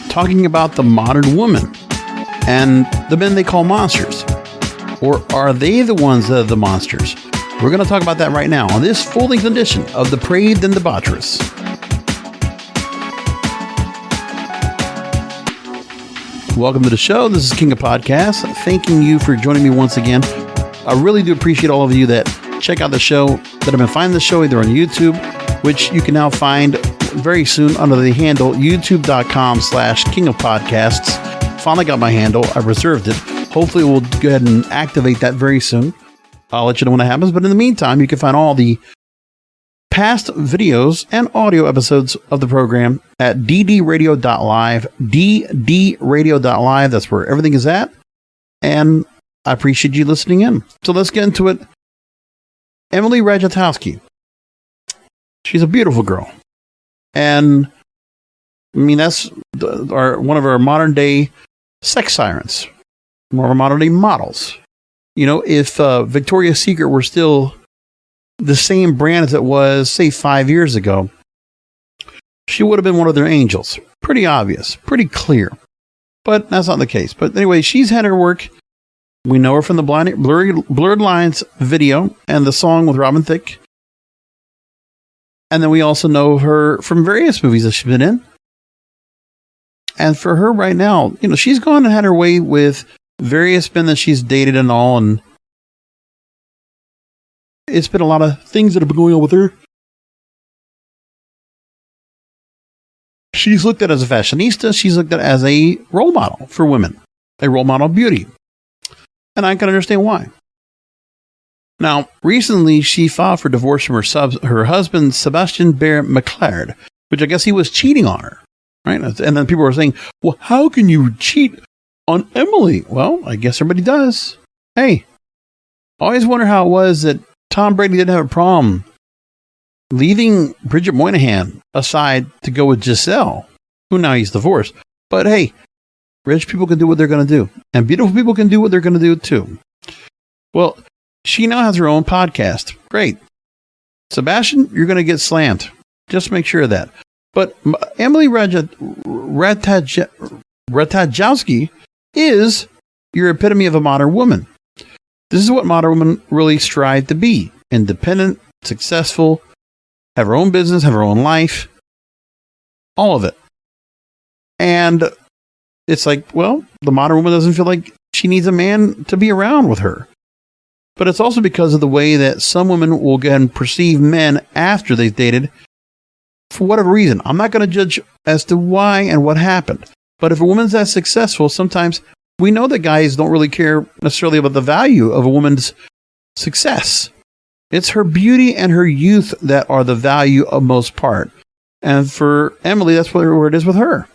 talking about the modern woman and the men they call monsters. Or are they the ones that are the monsters? We're going to talk about that right now on this full-length edition of Depraved and Debaucherous. Welcome to the show. This is King of Podcasts. Thanking you for joining me once again. I really do appreciate all of you that check out the show, that have been finding the show either on YouTube, which you can now find very soon under the handle youtube.com/kingofpodcasts. Finally got my handle. I reserved it. Hopefully we'll go ahead and activate that very soon. I'll let you know when it happens. But in the meantime, you can find all the past videos and audio episodes of the program at ddradio.live, ddradio.live. That's where everything is at. And I appreciate you listening in. So let's get into it. Emily Ratajkowski. She's a beautiful girl. And I mean, that's one of our modern day sex sirens, more of our modern day models. You know, if Victoria's Secret were still the same brand as it was, say, 5 years ago, she would have been one of their angels. Pretty obvious, pretty clear. But that's not the case. But anyway, she's had her work. We know her from the Blurred Lines video and the song with Robin Thicke. And then we also know her from various movies that she's been in. And for her right now, you know, she's gone and had her way with various men that she's dated and all. And it's been a lot of things that have been going on with her. She's looked at as a fashionista. She's looked at as a role model for women, a role model of beauty. And I can understand why. Now, recently, she filed for divorce from her husband, Sebastian Bear McLeod, which I guess he was cheating on her, right? And then people were saying, well, how can you cheat on Emily? Well, I guess everybody does. Hey, I always wonder how it was that Tom Brady didn't have a problem leaving Bridget Moynihan aside to go with Giselle, who now he's divorced. But hey, rich people can do what they're going to do, and beautiful people can do what they're going to do too. Well, she now has her own podcast. Great. Sebastian, you're going to get slammed. Just make sure of that. But Emily Ratajkowski is your epitome of a modern woman. This is what modern women really strive to be. Independent, successful, have her own business, have her own life. All of it. And it's like, well, the modern woman doesn't feel like she needs a man to be around with her. But it's also because of the way that some women will go ahead and perceive men after they've dated for whatever reason. I'm not going to judge as to why and what happened. But if a woman's that successful, sometimes we know that guys don't really care necessarily about the value of a woman's success. It's her beauty and her youth that are the value of most part. And for Emily, that's where it is with her.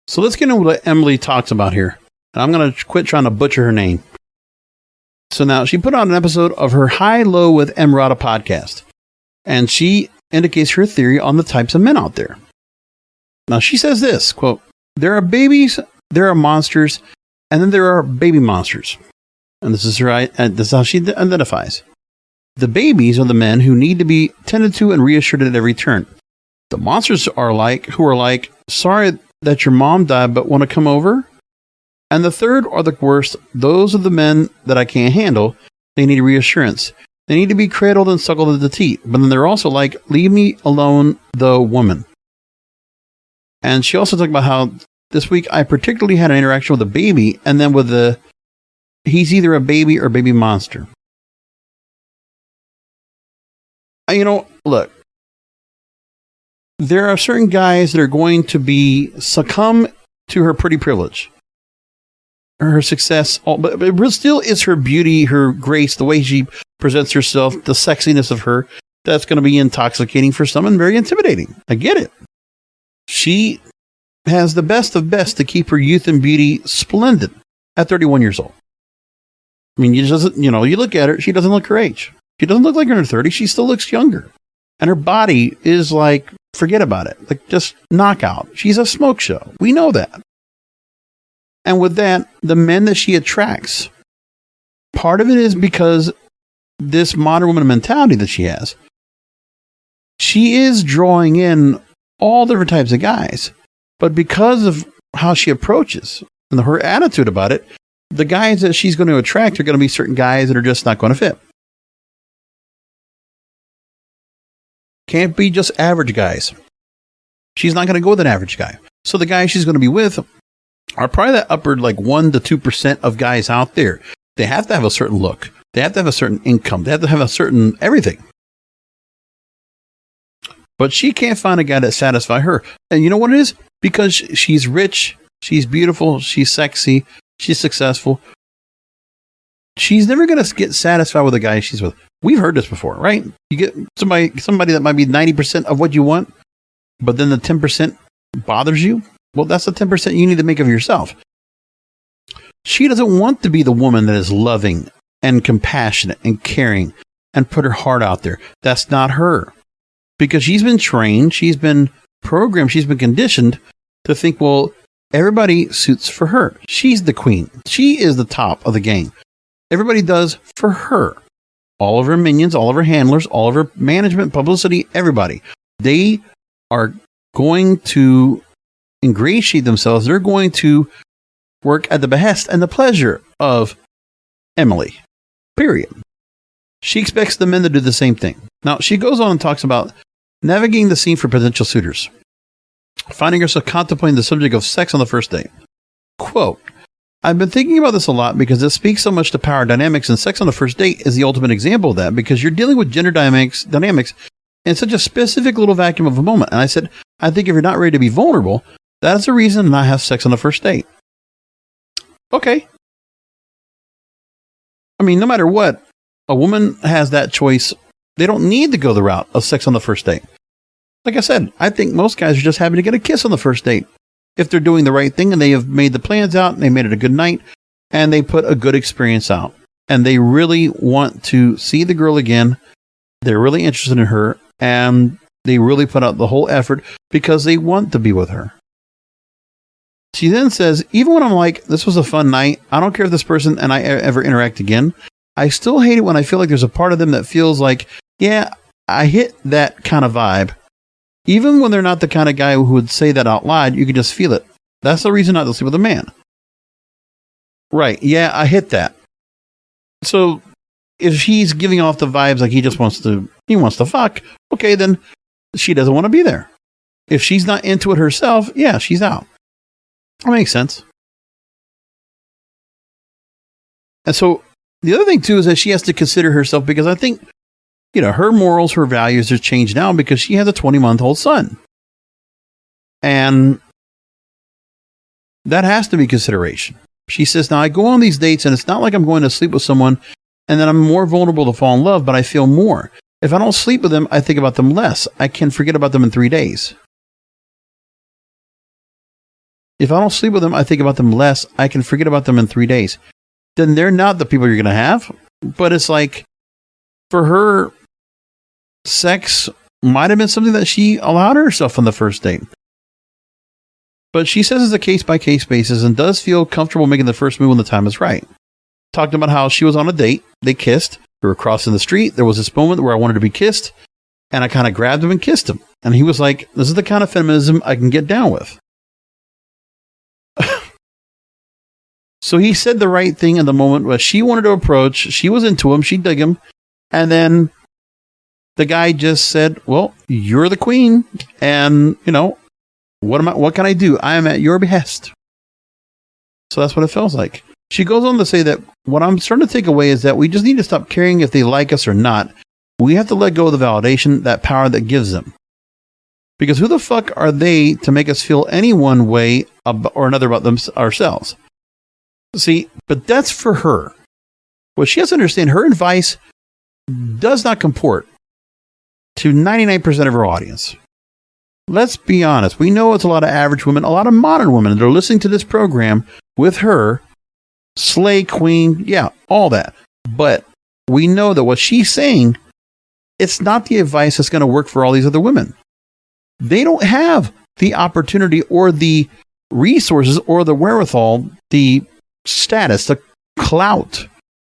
So let's get into what Emily talks about here. And I'm going to quit trying to butcher her name. So now she put on an episode of her High Low with Emrata podcast. And she indicates her theory on the types of men out there. Now she says this, quote, there are babies, there are monsters, and then there are baby monsters. And this is how she identifies. The babies are the men who need to be tended to and reassured at every turn. The monsters are who are like, sorry that your mom died, but want to come over. And the third are the worst. Those are the men that I can't handle. They need reassurance. They need to be cradled and suckled at the teat. But then they're also like, leave me alone, the woman. And she also talked about how this week I particularly had an interaction with a baby, and then with he's either a baby or baby monster. You know, look, there are certain guys that are going to succumb to her pretty privilege, her success, but it still is her beauty, her grace, the way she presents herself, the sexiness of her, that's going to be intoxicating for some and very intimidating. I get it. She has the best of best to keep her youth and beauty splendid at 31 years old. I mean, you look at her, she doesn't look her age. She doesn't look like her in her 30s. She still looks younger. And her body is like, forget about it. Like, just knockout. She's a smoke show. We know that. And with that, the men that she attracts, part of it is because this modern woman mentality that she has. She is drawing in all different types of guys. But because of how she approaches and her attitude about it, the guys that she's going to attract are going to be certain guys that are just not going to fit. Can't be just average guys. She's not going to go with an average guy. So the guys she's going to be with are probably that upper 1 to 2% of guys out there. They have to have a certain look. They have to have a certain income. They have to have a certain everything. But she can't find a guy that satisfies her. And you know what it is? Because she's rich, she's beautiful, she's sexy, she's successful. She's never going to get satisfied with the guy she's with. We've heard this before, right? You get somebody that might be 90% of what you want, but then the 10% bothers you. Well, that's the 10% you need to make of yourself. She doesn't want to be the woman that is loving and compassionate and caring and put her heart out there. That's not her. Because she's been trained, she's been programmed, she's been conditioned to think, well, everybody suits for her. She's the queen. She is the top of the game. Everybody does for her. All of her minions, all of her handlers, all of her management, publicity, everybody. They are going to ingratiate themselves. They're going to work at the behest and the pleasure of Emily. Period. She expects the men to do the same thing. Now, she goes on and talks about navigating the scene for potential suitors, finding herself contemplating the subject of sex on the first date. Quote, I've been thinking about this a lot because it speaks so much to power dynamics, and sex on the first date is the ultimate example of that because you're dealing with gender dynamics in such a specific little vacuum of a moment. And I said, I think if you're not ready to be vulnerable, that's the reason to not have sex on the first date. Okay. I mean, no matter what, a woman has that choice. They don't need to go the route of sex on the first date. Like I said, I think most guys are just happy to get a kiss on the first date. If they're doing the right thing and they have made the plans out and they made it a good night and they put a good experience out and they really want to see the girl again, they're really interested in her and they really put out the whole effort because they want to be with her. She then says, even when I'm like, this was a fun night, I don't care if this person and I ever interact again, I still hate it when I feel like there's a part of them that feels like, yeah, I hit that kind of vibe. Even when they're not the kind of guy who would say that out loud, you can just feel it. That's the reason not to sleep with a man. Right. Yeah, I hit that. So if he's giving off the vibes like he wants to fuck, okay, then she doesn't want to be there. If she's not into it herself, yeah, she's out. That makes sense. And so the other thing too is that she has to consider herself because I think, her morals, her values have changed now because she has a 20-month-old son. And that has to be consideration. She says, now I go on these dates and it's not like I'm going to sleep with someone and then I'm more vulnerable to fall in love, but I feel more. If I don't sleep with them, I think about them less. I can forget about them in 3 days. If I don't sleep with them, I think about them less. I can forget about them in 3 days. Then they're not the people you're going to have. But it's like, for her, sex might have been something that she allowed herself on the first date. But she says it's a case-by-case basis and does feel comfortable making the first move when the time is right. Talked about how she was on a date. They kissed. We were crossing the street. There was this moment where I wanted to be kissed. And I kind of grabbed him and kissed him. And he was like, this is the kind of feminism I can get down with. So he said the right thing in the moment where she wanted to approach. She was into him. She dug him. And then the guy just said, well, you're the queen. And, what can I do? I am at your behest. So that's what it feels like. She goes on to say that what I'm starting to take away is that we just need to stop caring if they like us or not. We have to let go of the validation, that power that gives them. Because who the fuck are they to make us feel any one way or another about ourselves? See, but that's for her. What she has to understand, her advice does not comport to 99% of her audience. Let's be honest. We know it's a lot of average women, a lot of modern women that are listening to this program with her, slay queen, yeah, all that. But we know that what she's saying, it's not the advice that's going to work for all these other women. They don't have the opportunity or the resources or the wherewithal, the status, the clout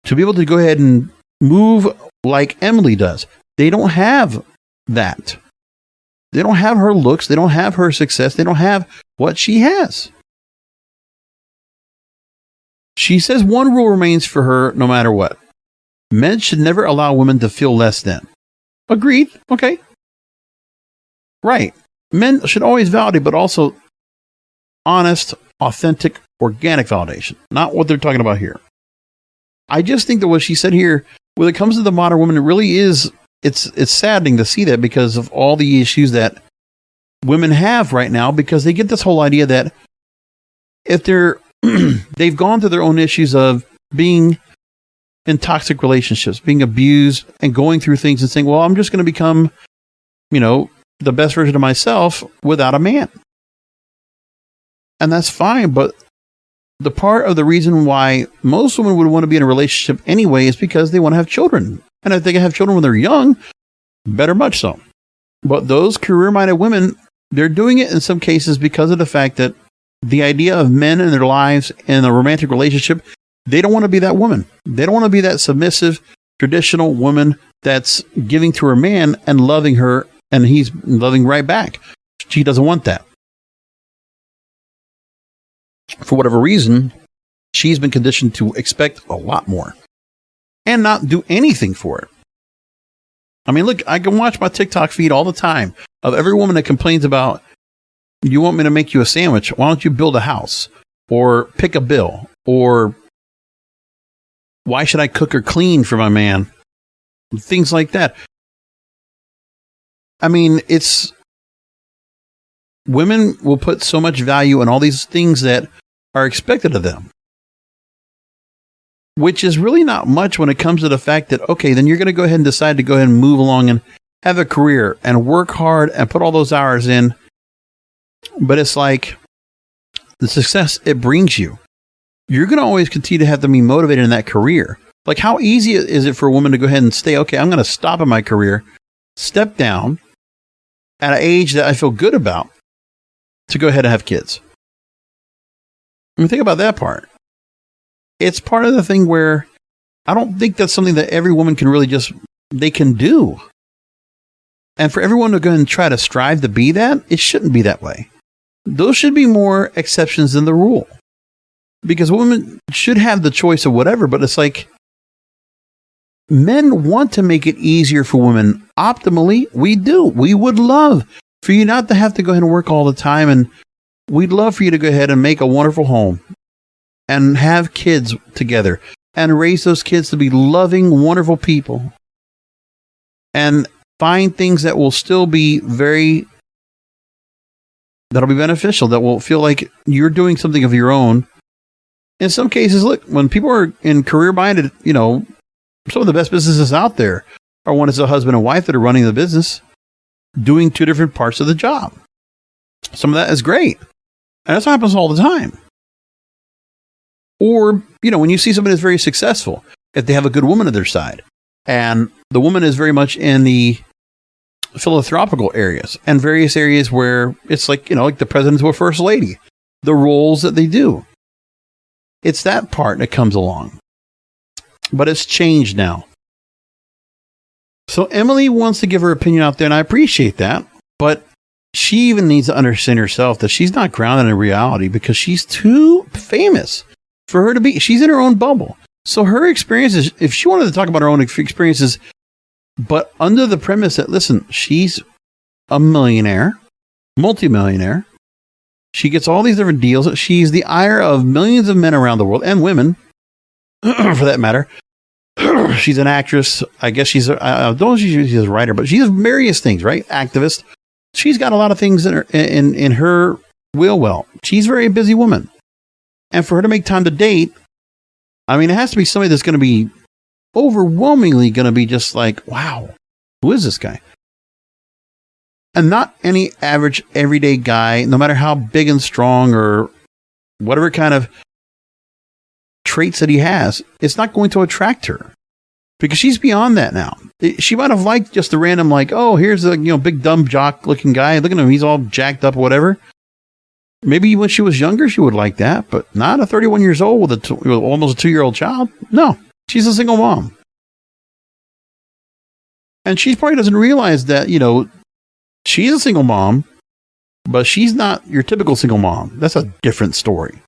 to be able to go ahead and move like Emily does. They don't have that. They don't have her looks. They don't have her success. They don't have what she has. She says one rule remains for her no matter what. Men should never allow women to feel less than. Agreed. Okay. Right. Men should always validate, but also honest, authentic, organic validation. Not what they're talking about here. I just think that what she said here, when it comes to the modern woman, it really is, it's saddening to see that because of all the issues that women have right now, because they get this whole idea that if they've gone through their own issues of being in toxic relationships, being abused, and going through things and saying, well, I'm just going to become, the best version of myself without a man. And that's fine, but the part of the reason why most women would want to be in a relationship anyway is because they want to have children. And if they can have children when they're young, better much so. But those career-minded women, they're doing it in some cases because of the fact that the idea of men in their lives in a romantic relationship, they don't want to be that woman. They don't want to be that submissive, traditional woman that's giving to her man and loving her, and he's loving right back. She doesn't want that. For whatever reason, she's been conditioned to expect a lot more and not do anything for it. I mean, look, I can watch my TikTok feed all the time of every woman that complains about, you want me to make you a sandwich? Why don't you build a house or pick a bill? Or why should I cook or clean for my man? Things like that. I mean, women will put so much value in all these things that are expected of them, which is really not much when it comes to the fact that, okay, then you're going to go ahead and decide to go ahead and move along and have a career and work hard and put all those hours in. But it's like the success it brings you, you're going to always continue to have to be motivated in that career. Like, how easy is it for a woman to go ahead and say, okay, I'm going to stop in my career, step down at an age that I feel good about, to go ahead and have kids? I mean, think about that part. It's part of the thing where I don't think that's something that every woman can really they can do. And for everyone to go and try to strive to be that, it shouldn't be that way. Those should be more exceptions than the rule. Because women should have the choice of whatever, but it's like, men want to make it easier for women. Optimally, we do. We would love for you not to have to go ahead and work all the time, and we'd love for you to go ahead and make a wonderful home and have kids together and raise those kids to be loving, wonderful people and find things that will still be that'll be beneficial, that will feel like you're doing something of your own. In some cases, look, when people are in career-minded, some of the best businesses out there are when it's a husband and wife that are running the business, doing two different parts of the job. Some of that is great. And that's what happens all the time. Or, when you see somebody that's very successful, if they have a good woman at their side, and the woman is very much in the philanthropical areas and various areas where it's like, like the president or first lady, the roles that they do. It's that part that comes along. But it's changed now. So Emily wants to give her opinion out there, and I appreciate that. But she even needs to understand herself that she's not grounded in reality because she's too famous for her to be. She's in her own bubble. So her experiences, if she wanted to talk about her own experiences, but under the premise that, listen, she's a millionaire, multimillionaire. She gets all these different deals. She's the ire of millions of men around the world, and women, for that matter. She's an actress. I guess she's I don't know if she's a writer, but she does various things, right? Activist. She's got a lot of things in her wheel well. She's a very busy woman. And for her to make time to date, I mean, it has to be somebody that's going to be overwhelmingly going to be just like, wow, who is this guy? And not any average everyday guy, no matter how big and strong or whatever kind of traits that he has, it's not going to attract her because she's beyond that now. She might have liked just a random, like, oh, here's a big dumb jock looking guy. Look at him, he's all jacked up, whatever. Maybe when she was younger, she would like that, but not a 31 years old with almost a 2-year-old child. No, she's a single mom, and she probably doesn't realize that she's a single mom, But she's not your typical single mom. That's a different story.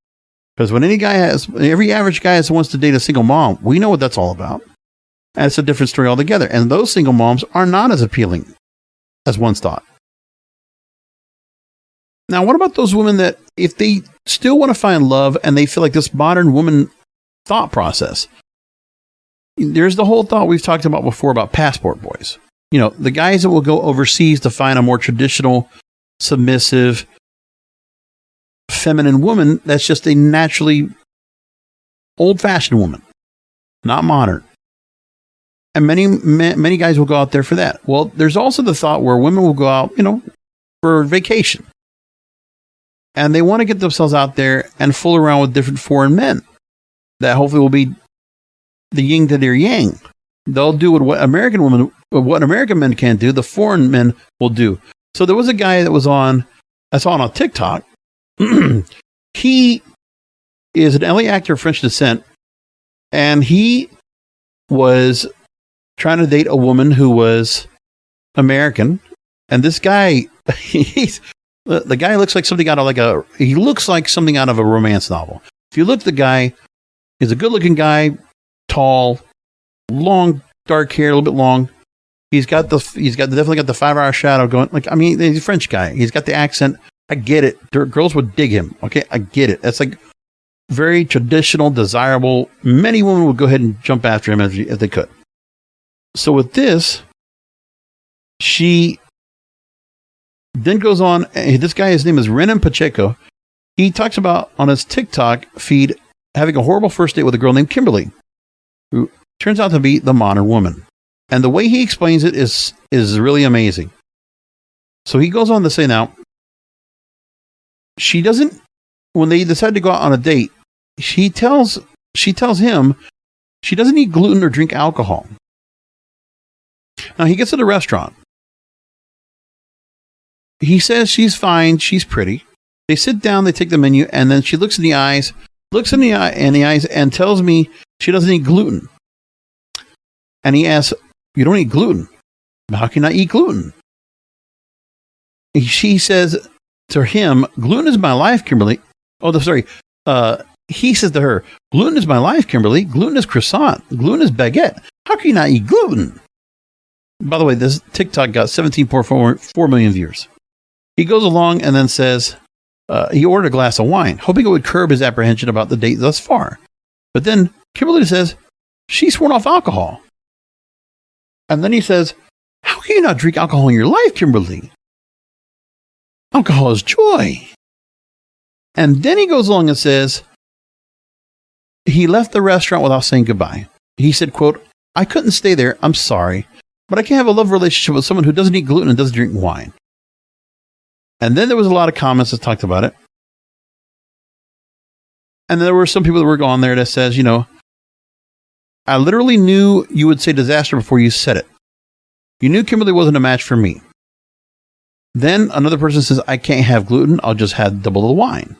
Because when every average guy wants to date a single mom, we know what that's all about. And it's a different story altogether. And those single moms are not as appealing as once thought. Now, what about those women that if they still want to find love and they feel like this modern woman thought process, there's the whole thought we've talked about before about passport boys. The guys that will go overseas to find a more traditional, submissive, feminine woman that's just a naturally old-fashioned woman, not modern. And many guys will go out there for that. Well, there's also the thought where women will go out, for vacation. And they want to get themselves out there and fool around with different foreign men that hopefully will be the yin to their yang. They'll do what American men can't do, the foreign men will do. So there was a guy that I saw on TikTok. He is an LA actor of French descent, and he was trying to date a woman who was American. And this guy, the guy looks like something out of a romance novel. If you look at the guy, he's a good-looking guy, tall, long, dark hair, a little bit long. He's definitely got the 5-hour shadow going. He's a French guy. He's got the accent. I get it. Girls would dig him. Okay, I get it. That's like very traditional, desirable. Many women would go ahead and jump after him if they could. So with this, she then goes on. This guy, his name is Renan Pacheco. He talks about on his TikTok feed having a horrible first date with a girl named Kimberly, who turns out to be the modern woman. And the way he explains it is really amazing. So he goes on to say now, when they decide to go out on a date, she tells him she doesn't eat gluten or drink alcohol. Now he gets to the restaurant. He says she's fine, she's pretty. They sit down, they take the menu, and then she looks in the eyes and tells me she doesn't eat gluten. And he asks, "You don't eat gluten? How can I eat gluten?" She says to him, "Gluten is my life, Kimberly." He says to her, "Gluten is my life, Kimberly. Gluten is croissant. Gluten is baguette. How can you not eat gluten?" By the way, this TikTok got 17.4 million views. He goes along and then says he ordered a glass of wine, hoping it would curb his apprehension about the date thus far. But then Kimberly says she's sworn off alcohol. And then he says, "How can you not drink alcohol in your life, Kimberly? Alcohol is joy." And then he goes along and says he left the restaurant without saying goodbye. He said, quote, "I couldn't stay there. I'm sorry, but I can't have a love relationship with someone who doesn't eat gluten and doesn't drink wine." And then there was a lot of comments that talked about it. And there were some people that were on there that says, "I literally knew you would say disaster before you said it. You knew Kimberly wasn't a match for me." Then another person says, "I can't have gluten. I'll just have double the wine."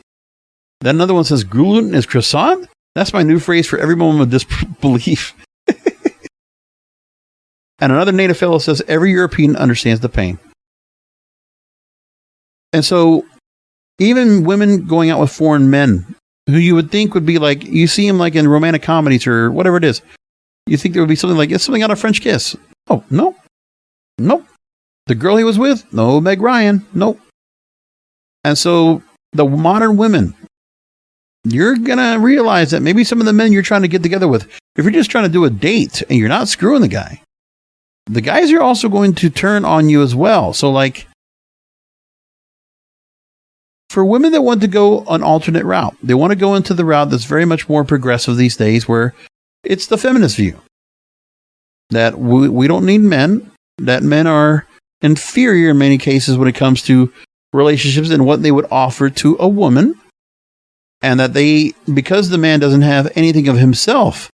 Then another one says, "Gluten is croissant? That's my new phrase for every moment of disbelief." And another native fellow says, "Every European understands the pain." And so even women going out with foreign men who you would think would be like, you see him like in romantic comedies or whatever it is, you think there would be something like, it's something out of French Kiss. Oh, no. Nope. The girl he was with? No, Meg Ryan. Nope. And so the modern women, you're going to realize that maybe some of the men you're trying to get together with, if you're just trying to do a date and you're not screwing the guys are also going to turn on you as well. So like, for women that want to go an alternate route, they want to go into the route that's very much more progressive these days, where it's the feminist view that we don't need men, that men are inferior in many cases when it comes to relationships and what they would offer to a woman, and that because the man doesn't have anything of himself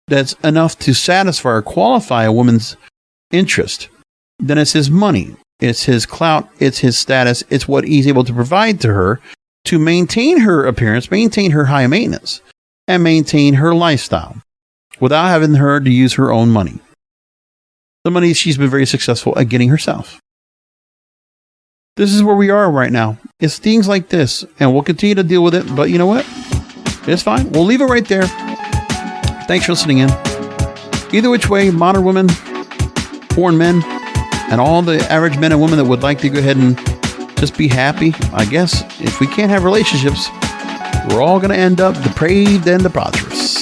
that's enough to satisfy or qualify a woman's interest, then it's his money. It's his clout, it's his status, it's what he's able to provide to her to maintain her appearance, maintain her high maintenance, and maintain her lifestyle without having her to use her own money. The money she's been very successful at getting herself. This is where we are right now. It's things like this, and we'll continue to deal with it. But you know what? It's fine. We'll leave it right there. Thanks for listening in. Either which way, modern women, foreign men, and all the average men and women that would like to go ahead and just be happy, I guess if we can't have relationships, we're all going to end up depraved and debaucherous.